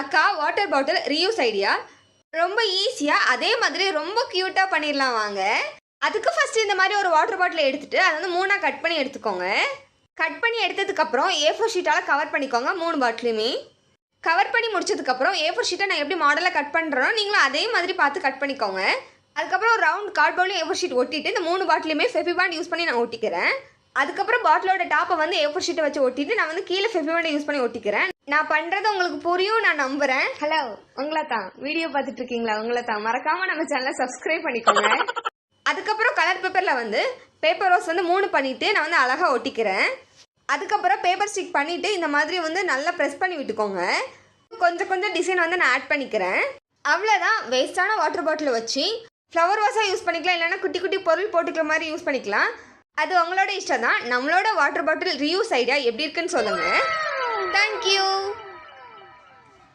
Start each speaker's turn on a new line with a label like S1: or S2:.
S1: அக்கா water bottle reuse idea ரொம்ப ஈஸியாக அதே மாதிரி ரொம்ப க்யூட்டாக பண்ணிடலாம் வாங்க. அதுக்கு ஃபஸ்ட்டு இந்த மாதிரி ஒரு வாட்டர் பாட்டிலை எடுத்துகிட்டு அதை வந்து 3ஆக கட் பண்ணி எடுத்துக்கோங்க. கட் பண்ணி எடுத்ததுக்கப்புறம் A4 ஷீட்டால் கவர் பண்ணிக்கோங்க. 3 பாட்டிலுமே கவர் பண்ணி முடிச்சதுக்கப்புறம் A4 ஷீட்டை நான் எப்படி மாடலாக கட் பண்ணுறேனோ நீங்களும் அதே மாதிரி பார்த்து கட் பண்ணிக்கோங்க. அதுக்கப்புறம் ஒரு ரவுண்ட் கார்ட்போர்ட்லையும் A4 ஷீட் ஒட்டிட்டு இந்த 3 பாட்டிலுமே ஃபெவிபாண்ட் யூஸ் பண்ணி நான் ஒட்டிக்கிறேன். அதுக்கப்புறம் பாட்டிலோட டாப்பை வந்து A4 ஷீட்டை வச்சு ஒட்டிட்டு நான் வந்து கீழே ஃபெவிபாண்டை யூஸ் பண்ணி ஒட்டிக்கிறேன். நான் பண்ணுறது உங்களுக்கு புரியும் நான் நம்புகிறேன். ஹலோ, உங்களை தான் வீடியோ பார்த்துட்டு இருக்கீங்களா? உங்களை தான் மறக்காமல் நம்ம சேனலை சப்ஸ்கிரைப் பண்ணிக்கோங்க. அதுக்கப்புறம் கலர் பேப்பரில் வந்து பேப்பர் ரோஸ் வந்து 3 பண்ணிவிட்டு நான் வந்து அழகாக ஒட்டிக்கிறேன். அதுக்கப்புறம் பேப்பர் ஸ்டிக் பண்ணிவிட்டு இந்த மாதிரி வந்து நல்லா ப்ரெஸ் பண்ணி விட்டுக்கோங்க. கொஞ்சம் டிசைன் வந்து நான் ஆட் பண்ணிக்கிறேன். அவ்வளோதான். வேஸ்ட்டான வாட்டர் பாட்டிலை வச்சு ஃப்ளவர் வாஷாக யூஸ் பண்ணிக்கலாம், இல்லைனா குட்டி குட்டி பொருள் போட்டுக்கிற மாதிரி யூஸ் பண்ணிக்கலாம். அது உங்களோட இஷ்டம் தான். நம்மளோட வாட்டர் பாட்டில் ரீயூஸ் ஐடியா எப்படி இருக்குன்னு சொல்லுங்கள். தேங்க்யூ.